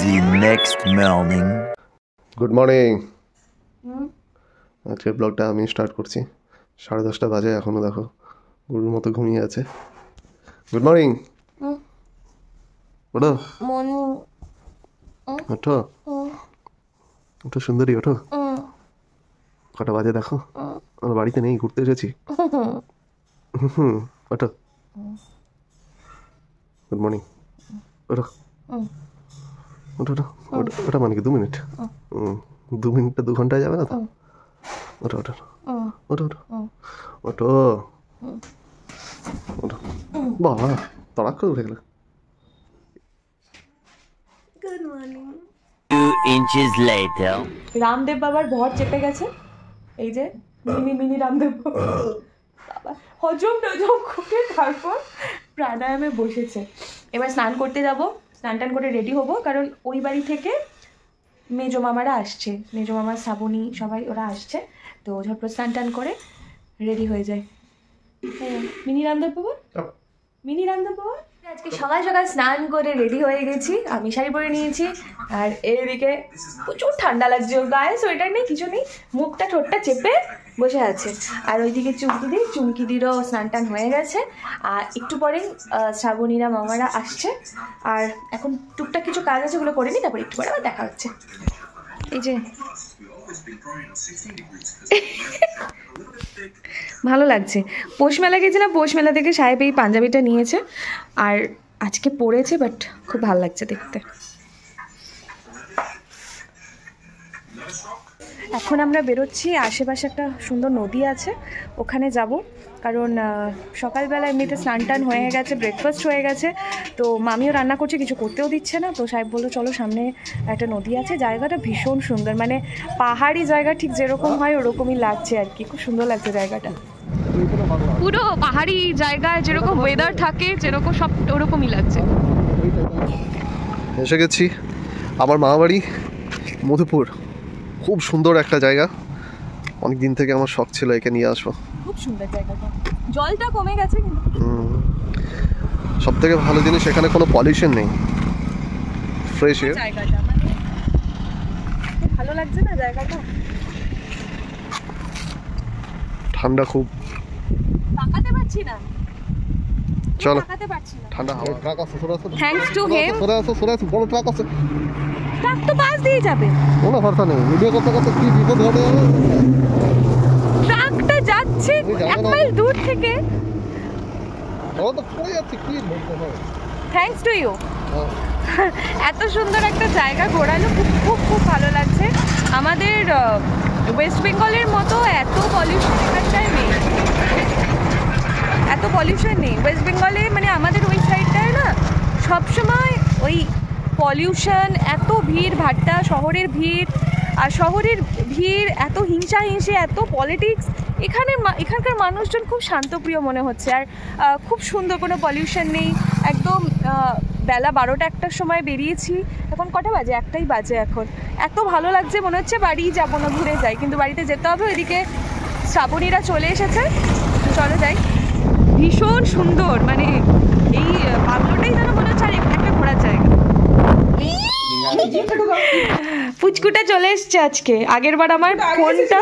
The next morning. Good morning. আজকে ব্লগটা আমি স্টার্ট করছি। 10:30 বাজে, এখনও দেখো গরুর মতো ঘুমিয়ে আছে। Good morning. ওঠো ওঠো ওঠো সুন্দরী, ওঠো। কটা বাজে দেখো, আমার বাড়িতে নেই, ঘুরতে এসেছি। ওঠো। Good morning. ওঠো ওঠো ওঠো ওটা মানে কি 2 মিনিট? 2 মিনিটটা 2 ঘন্টায় যাবে না তো? ওঠো ওঠো ওঠো ওঠো ওঠো ওঠো। বাবা তড়াক করে উঠে গেল। Good morning. 2 inches later. Ramdev বাবার ভর চেপে গেছে, এই যে মিনি রামদেব বাবা হজম টজম করে তারপর প্রাণায়ামে বসেছে। এবার স্নান করতে যাব, স্নান টান করে রেডি হব, কারণ ওই বাড়ি থেকে মেজো মামারা আসছে, মেজো মামা শ্রাবণী সবাই ওরা আসছে, তো ঝটপট স্নান টান করে রেডি হয়ে যায়। মিনি রামদেব বাবা, মিনি রামদেব বাবা। আজকে সকাল সকাল স্নান করে রেডি হয়ে গেছি, আমি শাড়ি পরে নিয়েছি, আর এদিকে প্রচুর ঠান্ডা লাগছে, গায়ে সোয়েটার নেই, কিছু নেই, মুখটা ঠোঁটটা চেপে বসে আছে। আর ওইদিকে চুমকিদিরও স্নান টান হয়ে গেছে, আর একটু পরেই শ্রাবণীরা মামারা আসছে, আর এখন টুকটাক কিছু কাজ আছে, ওগুলো করে নিই, তারপর একটু পরে আবার দেখা হচ্ছে। এই যে ভালো লাগছে, পৌষ মেলা গেছিলাম, পৌষ মেলা থেকে সাহেব এই পাঞ্জাবিটা নিয়েছে আর আজকে পরেছে, বাট খুব ভালো লাগছে দেখতে। এখন আমরা বেরোচ্ছি, আশেপাশে একটা সুন্দর নদী আছে, ওখানে যাব, কারণ সকালবেলা এমনিতে স্নান টান হয়ে গেছে, ব্রেকফাস্ট হয়ে গেছে, তো মামিও রান্না করছে, কিছু করতেও দিচ্ছে না, তো সাহেব বললো চলো সামনে একটা নদী আছে, জায়গাটা ভীষণ সুন্দর, মানে পাহাড়ি জায়গা ঠিক যেরকম হয় ওরকমই লাগছে আর কি, খুব সুন্দর লাগছে জায়গাটা, পুরো পাহাড়ি জায়গায় যেরকম ওয়েদার থাকে যেরকম সব ওরকমই লাগছে। এসে গেছি আমার মামাবাড়ি মধুপুর, খুব সুন্দর একটা জায়গা, অনেক দিন থেকে আমার শখ ছিল একে নিয়ে আসবো। খুব সুন্দর জায়গাটা, জলটা কমে গেছে কিন্তু সব থেকে ভালো জিনিস এখানে কোনো পলিউশন নেই, ফ্রেশ এয়ার। জায়গাটা মানে ভালো লাগছে না জায়গাটা, ঠান্ডা খুব, তাকাতে পারছি না, চলো তাকাতে পারছি না, ঠান্ডা হাওয়া। ট্রাক আছে, সরে আসো, থ্যাঙ্কস টু হিম, সরে আসো, বড় ট্রাক আছে, ট্রাক তো পাশ দিয়ে যাবে, কোনো কথা নেই, ভিডিও করতে করতে কি বিপদ ঘটে যাবে। ট্রাকটা যাচ্ছে 1 মাইল দূর থেকে, ও তো পড়ে যাচ্ছে, কি বলতে হবে। Thanks to you. এত সুন্দর একটা জায়গা ঘোরালো, খুব খুব খুব ভালো লাগছে। আমাদের ওয়েস্ট বেঙ্গলের মতো এত পলিউশন এখানটায় নেই, এত পলিউশন নেই ওয়েস্ট বেঙ্গলে, মানে আমাদের ওই সাইডটায় না সবসময় ওই পলিউশন, এত ভিড় ভাট্টা, শহরের ভিড়, আর শহরের ভিড়, এত হিংসাহিংসি, এত পলিটিক্স। এখানকার মানুষজন খুব শান্তপ্রিয় মনে হচ্ছে, আর খুব সুন্দর, কোনো পলিউশন নেই একদম। বেলা 12টা-1টার সময় বেরিয়েছি, এখন কটা বাজে? 1টাই বাজে এখন। এত ভালো লাগছে, মনে হচ্ছে বাড়ি যাবো না, ঘুরে যাই, কিন্তু বাড়িতে যেতে হবে। ওইদিকে শ্রাবণীরা চলে এসেছে, চলো যাই। ভীষণ সুন্দর, মানে এই বাংলোটাই যেন মনে হচ্ছে আর একটা ঘোরার জায়গা। পুচকুটা চলে এসছে আজকে, আগের বার আমার ফোনটা,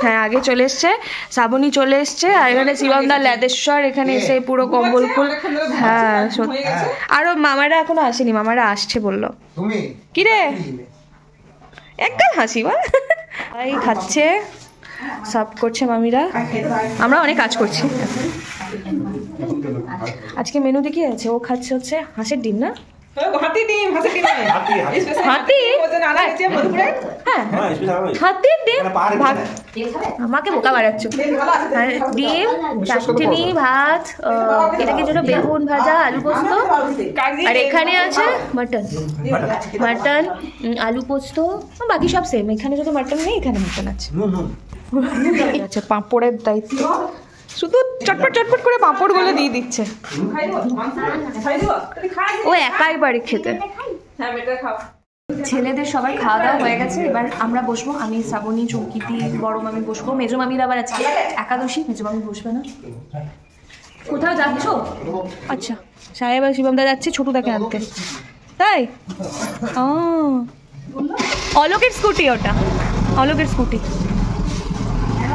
হ্যাঁ আগে চলে এসছে, শ্রাবণী চলে এসছে, আর এখানে শিবমদা ল্যাদেশ্বর এখানে এসে পুরো কম্বল ফুল, হ্যাঁ সত্যি। আরো মামারা এখনো আসেনি, মামারা আসছে বললো। কি রে একদম হাসি বা ভাই খাচ্ছে, সব করছে মামিরা, আমরা অনেক কাজ করছি। আজকে মেনুতে কি আছে? ও খাচ্ছে হচ্ছে হাঁসের ডিম, না হাতির ডিম, আমাকে বোকা বাড়াচ্ছ। ডিম, চাটনি, ভাত, এটাকে জন্য বেগুন ভাজা, আলু পোস্ত, আর এখানে আছে মাটন, আলু পোস্ত, বাকি সব সেম। এখানে যদি মাটন নেই, এখানে মাটন আছে। আচ্ছা, পাঁপড়ের দায়িত্ব, শুধু চটপট চটপট করে পাঁপড়গুলো দিয়ে দিচ্ছে, ও একাই বাড়ি খেতে। ছেলেদের সবার খাওয়া দাওয়া হয়ে গেছে, এবার আমরা বসবো, আমি শ্রাবণী, চৌকিতি, বড় মামি বসবো, মেজো মামির আবার আজকে একাদশী, মেজো মামি বসবে না। কোথাও যাচ্ছ? আচ্ছা, সাহেব আর শিবমদা যাচ্ছে ছোটুদাকে আনতে। তাই ও অলোকের স্কুটি, ওটা অলোকের স্কুটি।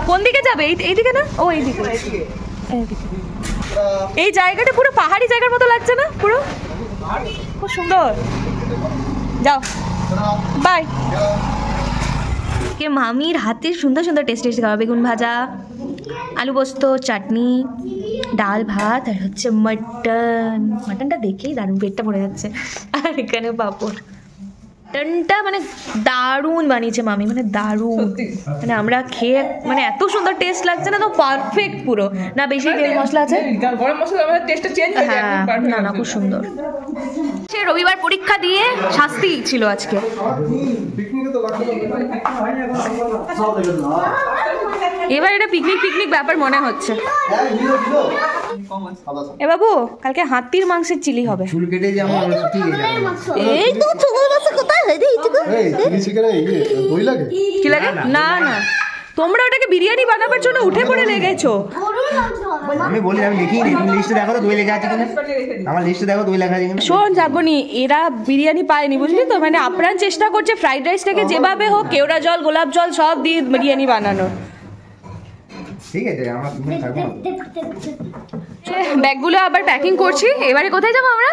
কোন দিকে যাবে? এইদিকে না? ও এইদিকে। এই জায়গাটা পুরো পাহাড়ি জায়গার মতো লাগছে না? পুরো খুব সুন্দর। যাও বাই। কে মামির হাতের সুন্দর সুন্দর টেস্ট খাওয়া, বেগুন ভাজা, আলু পোস্ত, চাটনি, ডাল ভাত, আর হচ্ছে মাটন। মাটনটা দেখেই দারুণ, পেটটা ভরে যাচ্ছে। আর এখানে পাঁপড়। মাটনটা মানে দারুণ বানিয়েছে মামি, মানে দারুণ, মানে আমরা খেয়ে মানে এত সুন্দর টেস্ট লাগছে না, তো পারফেক্ট পুরো, না বেশি তেল মশলা আছে, হ্যাঁ না না খুব সুন্দর। সে রবিবার পরীক্ষা দিয়ে শাস্তি ছিল আজকে। এবার এটা পিকনিক ব্যাপার মনে হচ্ছে। এ বাবু কালকে হাতির মাংসের চিলি হবে। এই তো কোথায় কি লাগে? না না তোমরা ওটাকে বিরিয়ানি বানাবার জন্য উঠে পড়ে লেগেছো। আমি বলি আমি দেখি লিস্টে দেখো তো দই লেখা আছে কিনা, আমার লিস্টে দেখো দই লেখা আছে কিনা। শোন যাবনি, এরা বিরিয়ানি পায়নি বুঝলি তো, মানে আপ্রাণ চেষ্টা করছে ফ্রাইড রাইসটাকে যেভাবে হোক কেওড়া জল গোলাপ জল সব দিয়ে বিরিয়ানি বানানো। ঠিক আছে আমরা তুমি থাকবো। ব্যাগগুলো আবার প্যাকিং করছি। এবারে কোথায় যাবো আমরা?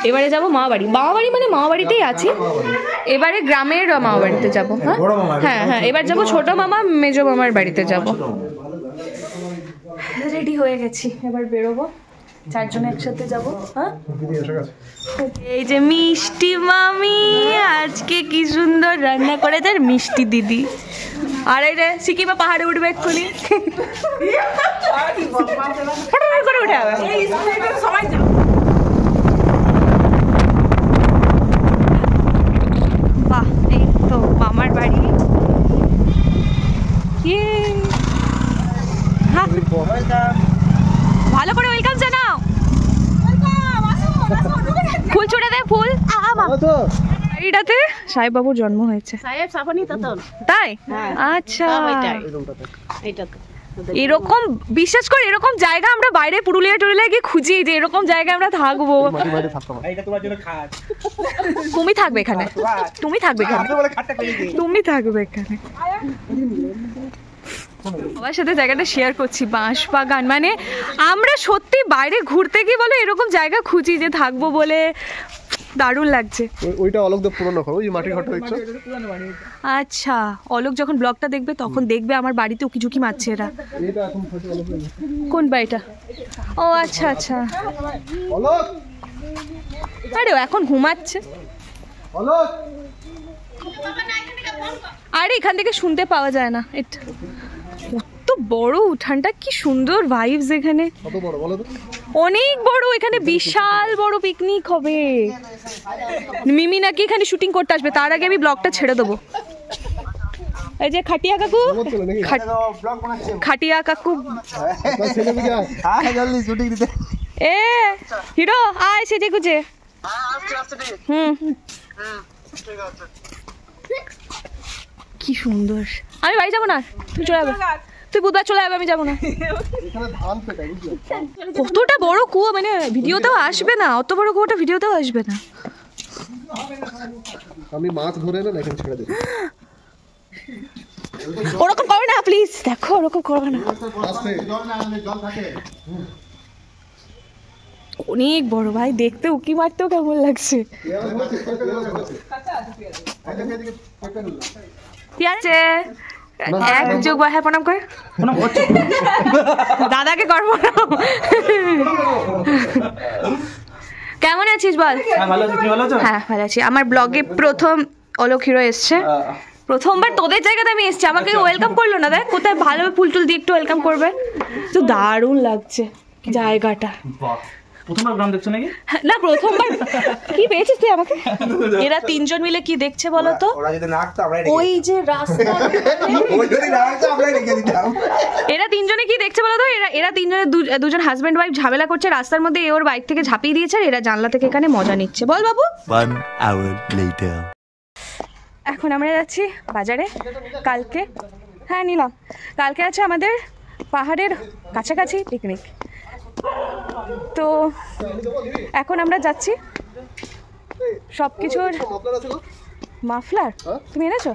এবারে যাবো মামাবাড়ি। মামাবাড়ি মানে মামাবাড়িতেই আছি, এবারে গ্রামের মামাবাড়িতে যাবো। হ্যাঁ হ্যাঁ এবার যাবো ছোট মামা মেজো মামার বাড়িতে যাবো। রেডি হয়ে গেছি, এবার বেরোবো, চারজনে একসাথে যাবো। হ্যাঁ এই যে মিষ্টি মামি আজকে কি সুন্দর রান্না করে তার মিষ্টি দিদি। আর এই রে সিকিমে পাহাড়ে উঠবে এক্ষুনি করে উঠে যাবে। বাহ এই তো মামার বাড়ি। ভালো করে ওয়েলকাম জানাও। ফুল ছুড়ে দে ফুল। এইটাতে সাহেব বাবুর জন্ম হয়েছে। তাই আচ্ছা এরকম বিশ্বাস করে এরকম জায়গা আমরা বাইরে পুরুলিয়া টুরুলিয়া গিয়ে খুঁজি যে এরকম জায়গায় আমরা থাকবো। তুমি থাকবে এখানে, তুমি থাকবে এখানে, তুমি থাকবে এখানে। সবার সাথে জায়গাটা শেয়ার করছি, বাঁশ বাগান। মানে আমরা সত্যি বাইরে ঘুরতে গিয়ে বলো এরকম জায়গা খুঁজি যে থাকবো বলে, দারুণ লাগছে। ওইটা অলোকদের পুরনো ঘর, ওই মাটির ঘরটা দেখছো? আচ্ছা অলোক যখন ব্লগটা দেখবে তখন দেখবে আমার বাড়িতে উকি ঝুঁকি মারছে এরা। কোন বাড়িটা? ও আচ্ছা আচ্ছা আরে এখন ঘুমাচ্ছে। আরে এখান থেকে শুনতে পাওয়া যায় না। এটা কত বড় উঠানটা, কি সুন্দর ভাইবস এখানে, অনেক বড়। এখানে বিশাল বড় পিকনিক হবে। মিমি নাকি এখানে শুটিং করতে আসবে, তার আগে আমি ব্লগটা ছেড়ে দেবো। এই যে খাটিয়া কাকু, খাটিয়া কাকু এ হিরো আয় সেজে গুজে। কি সুন্দর। আমি বাড়ি যাবো না, তুই চলে যাবে, তুই বুধবার চলে যাবে, আমি যাবো না। কতটা বড় কুয়ো, মানে ভিডিওতেও আসবে না, অত বড় কুয়োটা ভিডিওতেও আসবে না। আমি মাছ ধরে না এখানে ছেড়ে দেব। ওরকম করো না প্লিজ, দেখো ওরকম করো না। অনেক বড় ভাই, দেখতে উকি মারতেও কেমন লাগছে। কি আছে? এক যোগ হ্যাঁ প্রণাম করে দাদাকে করবো না। কেমন আছিস বল? হ্যাঁ ভালো আছি। আমার ব্লগে প্রথম অলোক হিরো এসছে, প্রথমবার তোদের জায়গাতে আমি এসছি, আমাকে ওয়েলকাম করলো না। দেখ কোথায় ভালো ফুল টুল দিয়ে একটু ওয়েলকাম করবে, তো দারুণ লাগছে জায়গাটা। প্রথমবার গ্রাম দেখছো নাকি? না প্রথমবার। কি পেয়েছিস তুই আমাকে? এরা তিনজন মিলে কি দেখছে বলো তো? ওই যে রাস্তা, এরা তিনজনে কি দেখছে বলো তো? এরা তিনজনে দুজন হাজবেন্ড ওয়াইফ ঝামেলা করছে রাস্তার মধ্যে। ওর বাইক থেকে ঝাঁপিয়ে দিয়েছে আর এরা জানলা থেকে এখানে মজা নিচ্ছে। বল বাবু। 1 hour later. এখন আমরা যাচ্ছি বাজারে। কালকে হ্যাঁ নিলাম, কালকে আছে আমাদের পাহাড়ের কাছাকাছি পিকনিক। তো এখন আমরা যাচ্ছি সব কিছুর মাফলার তুমি এনেছো?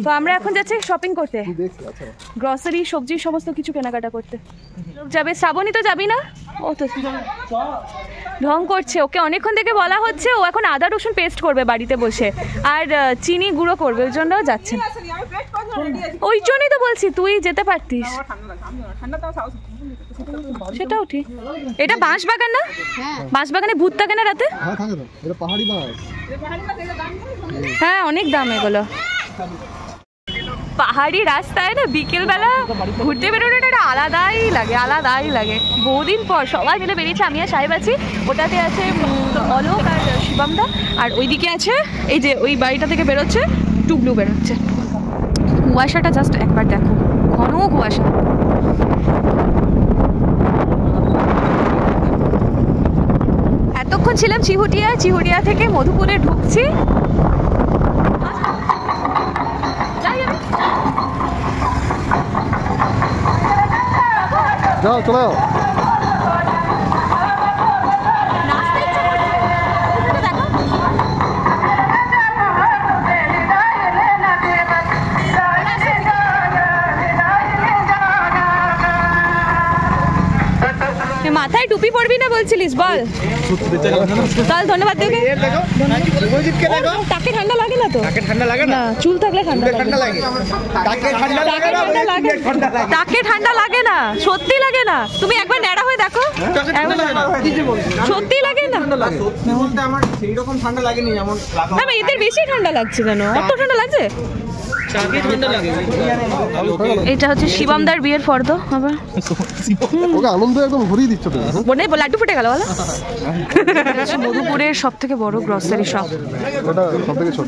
তো আমরা এখন যাচ্ছি শপিং করতে, গ্রসারি সবজি সমস্ত কিছু কেনাকাটা করতে। যাবে শ্রাবণী? তো যাবি না? ও তো ঢং করছে, ওকে অনেকক্ষণ থেকে বলা হচ্ছে, ও এখন আদা রসুন পেস্ট করবে বাড়িতে বসে আর চিনি গুঁড়ো করবে, ওই জন্য যাচ্ছে। ওই জন্যই তো বলছি তুই যেতে পারতিস। সেটাও ঠিক। এটা বাঁশবাগান না? বাঁশবাগানে ভূত থাকে না রাতে? হ্যাঁ অনেক দাম এগুলো। পাহাড়ি রাস্তায় না বিকেলবেলা ঘুরতে বেরোনোটা একটা আলাদাই লাগে। বহুদিন পর সবাই মিলে বেরিয়েছে, আমি আর সাহেব আছি, ওটাতে আছে অলোক আর শিবমদা, আর ওইদিকে আছে এই যে ওই বাড়িটা থেকে বেরোচ্ছে টুবলু বেরোচ্ছে। কুয়াশাটা জাস্ট একবার দেখো, ঘন কুয়াশা। এতক্ষণ ছিলাম চিহুটিয়া থেকে মধুপুরে ঢুকছি। যাও চলো। মাথায় টুপি পরবি না বলছিলিস, বল। চল ধন্যবাদ তোকে। তাকে ঠান্ডা লাগে না তো? না, চুল থাকলে ঠান্ডা লাগে। তাকে ঠান্ডা লাগে না, সত্যি লাগে না। তুমি একবার ন্যাড়া হয়ে দেখো, সত্যি লাগে না। এদের বেশি ঠান্ডা লাগছে কেন? অত ঠান্ডা লাগছে? এটা হচ্ছে শিবমদার বিয়ের ফর্দ। আবার ওকে আনন্দ একদম ভরিয়ে দিচ্ছ তো। বনে লাড্ডু ফুটে গেল বলো। মধুপুরের সব থেকে বড় গ্রসারি শপ, ওটা সবথেকে ছোট।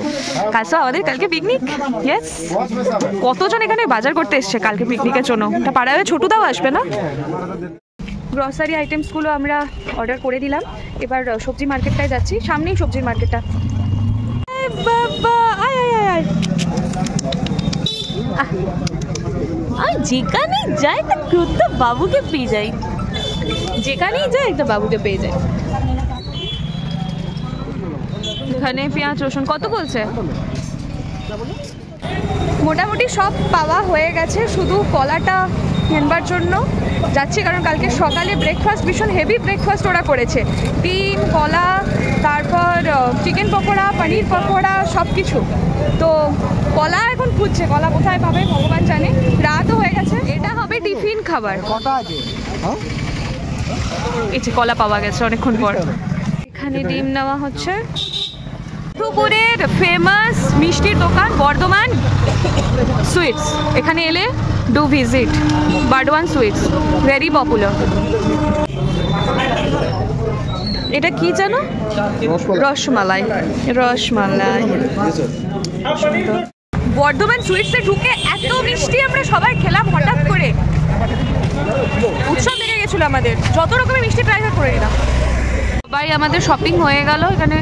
কালকে আমাদের কালকে পিকনিক। ইয়েস, কতজন এখানে বাজার করতে এসছে কালকে পিকনিকের জন্য। এটা পাড়ায় ছোটদাও আসবে না। গ্রসারি আইটেমসগুলো আমরা অর্ডার করে দিলাম। এবার সবজি মার্কেটটায় যাচ্ছি, সামনেই সবজির মার্কেটটা। বাবা আয় আয় আয় আয়, যেখানে যাই একটা বাবুকে পেয়ে যাই, যেখানেই যাই একটা বাবুকে পেয়ে যাই। এখানে পেঁয়াজ রসুন কত বলছে? মোটামুটি সব পাওয়া হয়ে গেছে, শুধু কলাটা কেনবার জন্য যাচ্ছি, কারণ কালকে সকালে ব্রেকফাস্ট ভীষণ হেভি ব্রেকফাস্ট ওরা করেছে। ডিম, কলা, তারপর চিকেন পকোড়া, পনির পকোড়া, সব কিছু। তো কলা এখন খুঁজছে, কলা কোথায় পাবে ভগবান জানে। রাতও হয়ে গেছে, এটা হবে টিফিন খাবার। এই যে কলা পাওয়া গেছে অনেকক্ষণ পর। এখানে ডিম নেওয়া হচ্ছে। মধুপুরের ফেমাস মিষ্টির দোকান বর্ধমান সুইটস, এখানে এলে do visit Bardhaman sweets, very popular. এটা কি জানো? রসমালাই। বর্ধমান সুইটসে ঢুকে এত মিষ্টি আমরা সবাই খেলাম হঠাৎ করে, উৎসব লেগে গেছিল আমাদের, যত রকমের মিষ্টি ট্রাই করে নিলাম। সবাই আমাদের শপিং হয়ে গেল। এখানে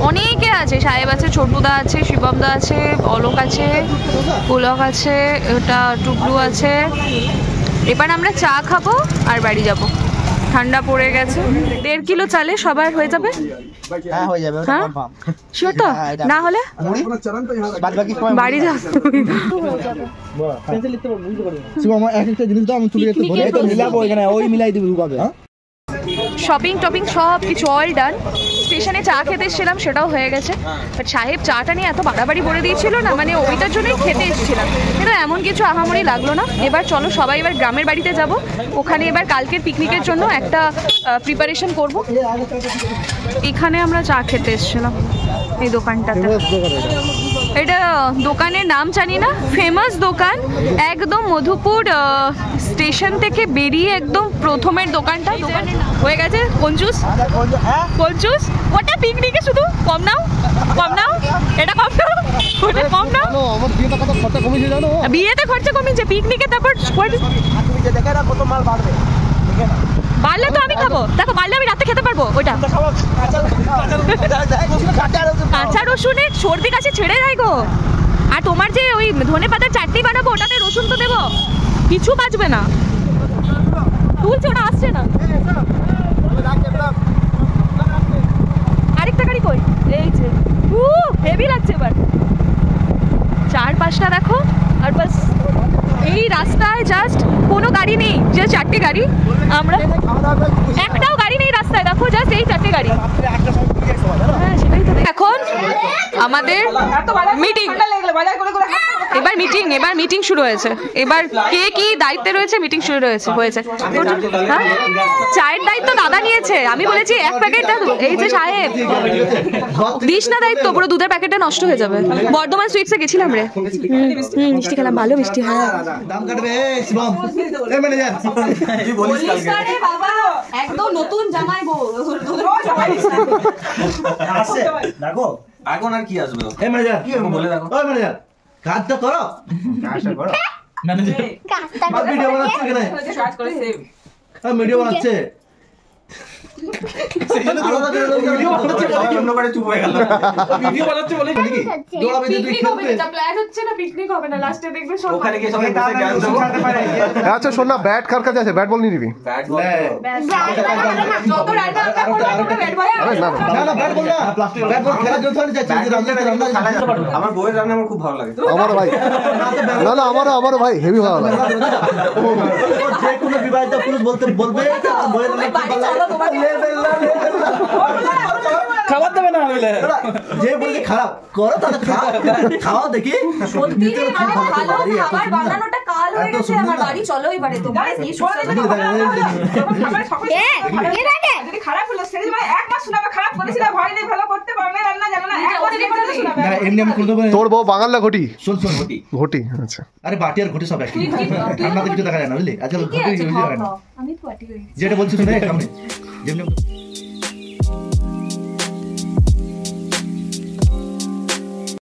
অনেকে আছে, সাহেব আছে, ছোটুদা আছে, শিবমদা আছে, অলোক আছে, পুলক আছে, ওটা টুকলু আছে। এবার আমরা চা খাবো আর বাড়ি যাব। ঠান্ডা পড়ে গেছে। 1.5 কিলো চালে সবার হয়ে যাবে? হ্যাঁ হয়ে যাবে, হ্যাঁ শিওর তো? না হলে বাড়ি যাও। শপিং টপিং সব কিছু অল ডান। স্টেশনে চা খেতে এসেছিলাম, সেটাও হয়ে গেছে। বাট সাহেব চাটা নিয়ে এত বাড়াবাড়ি বলে দিয়েছিল না, মানে ওইটার জন্যই খেতে এসেছিলাম, কিন্তু এমন কিছু আহামরি লাগলো না। এবার চলো সবাই এবার গ্রামের বাড়িতে যাব, ওখানে এবার কালকের পিকনিকের জন্য একটা প্রিপারেশন করব। এখানে আমরা চা খেতে এসেছিলাম এই দোকানটাতে। এটা দোকানের নাম জানি না, ফেমাস দোকান একদম মধুপুর স্টেশন থেকে বেরিয়ে একদম প্রথমের দোকানটা। দোকানের নাম হয়ে গেছে কঞ্জুস। ওটা পিকনিকে শুধু কম নাও, এটা কম নাও, ওটা কম নাও। বিয়েতে খরচা কমেছে, পিকনিকে তারপর বাড়লে তো আমি খাবো। দেখো বাড়লে আমি রাতে খেতে পারবো। ওইটা কাঁচা রসুনের সর্দি কাছে ছেড়ে যায় গো। আর তোমার যে ওই ধনে পাতার চাটনি বানাবো, ওটাতে রসুন তো দেবো, কিছু বাঁচবে না। তুলছে, ওটা আসছে না। আরেকটা গাড়ি কই? এই যে হেভি লাগছে এবার। চারপাশটা দেখো, আর বাস এই রাস্তায় জাস্ট কোনো গাড়ি নেই, যে 4টে গাড়ি। আমরা একটাও গাড়ি নেই রাস্তায়, দেখো জাস্ট এই 4টে গাড়ি। হ্যাঁ সেটাই তো। এখন আমাদের মিটিং, এবার মিটিং শুরু হয়েছে। এবার কে কি দায়িত্বে রয়েছে, মিটিং শুরু হয়েছে। হ্যাঁ, চায়ের দায়িত্ব দাদা নিয়েছে। আমি বলেছি 1 প্যাকেট এই যে সাহেব দিস না দায়িত্ব, পুরো দুধের প্যাকেটটা নষ্ট হয়ে যাবে। বর্ধমান সুইটসে গেছিলাম রে, মিষ্টি খেলাম, ভালো মিষ্টি। হ্যাঁ দাম কাটবে শিবম, এই ম্যানেজার তুই বলিস কালকে বাবা একদম নতুন জামাই বউ আসছে দেখো এখন আর কি আসবে? এই ম্যানেজার কি বলে দেখো। ওই ম্যানেজার কাজটা করো, কাজটা করো ম্যানেজার। আর ভিডিও বানাচ্ছে কেন? কাজ করে সেভ ভিডিও বানাচ্ছে সেই জন্য আলাদা করে ভিডিও বানাচ্ছে বলে অন্য বারে চুপ হয়ে গেল। ভিডিও বানাচ্ছে বলে নাকি দৌড়াবে তুই খেলতে। যা প্ল্যান হচ্ছে না, পিকনিক হবে না, লাস্টে দেখবে সব ওখানে গিয়ে সবাই বসে গান গাইতে পারে। আচ্ছা শোন না, ব্যাট কার কাছে আছে? ব্যাট বল নিয়ে নিবি। ব্যাট বল যত রাইডার আমরা করব ব্যাট বয়। আরে না না না ব্যাট বল না, ব্যাট বল খেলার জন্য চলে যাচ্ছে। আমার বউয়ের রান্না আমার খুব ভালো লাগে। আমারও ভাই, না না আমারও ভাই হেভি ভালো লাগে। যে কোনো বিবাহিত পুরুষ বলতে বলবে বলে খাবার দেবে না বলে যে বলছে খারাপ করো, তাহলে খাওয়া দেখি। সত্যি রে, মানে ভালো খাবার বানানোটা কাল হয়ে গেছে আমার বাড়ি। চলো এবারে তোমরা এই যদি খারাপ হলো সেদিন মানে 1 মাস শোনাবে খারাপ করেছিল, ভয় নেই, ভালো করতে পারবে রান্না জানো না, 1 বছর পরে শোনাবে। না এমনি আমি খুলতে পারি। তোর বউ বাঙাল না ঘটি? শোন শোন ঘটি ঘটি, আচ্ছা। আরে বাটি আর ঘটি সব একই, ঠান্ডাতে কিছু দেখা যায় না বুঝলি। আজকাল ঘটি ইউজ হয় না। আমি পার্টি হই। যেটা বলছিস না সামনে যেমনি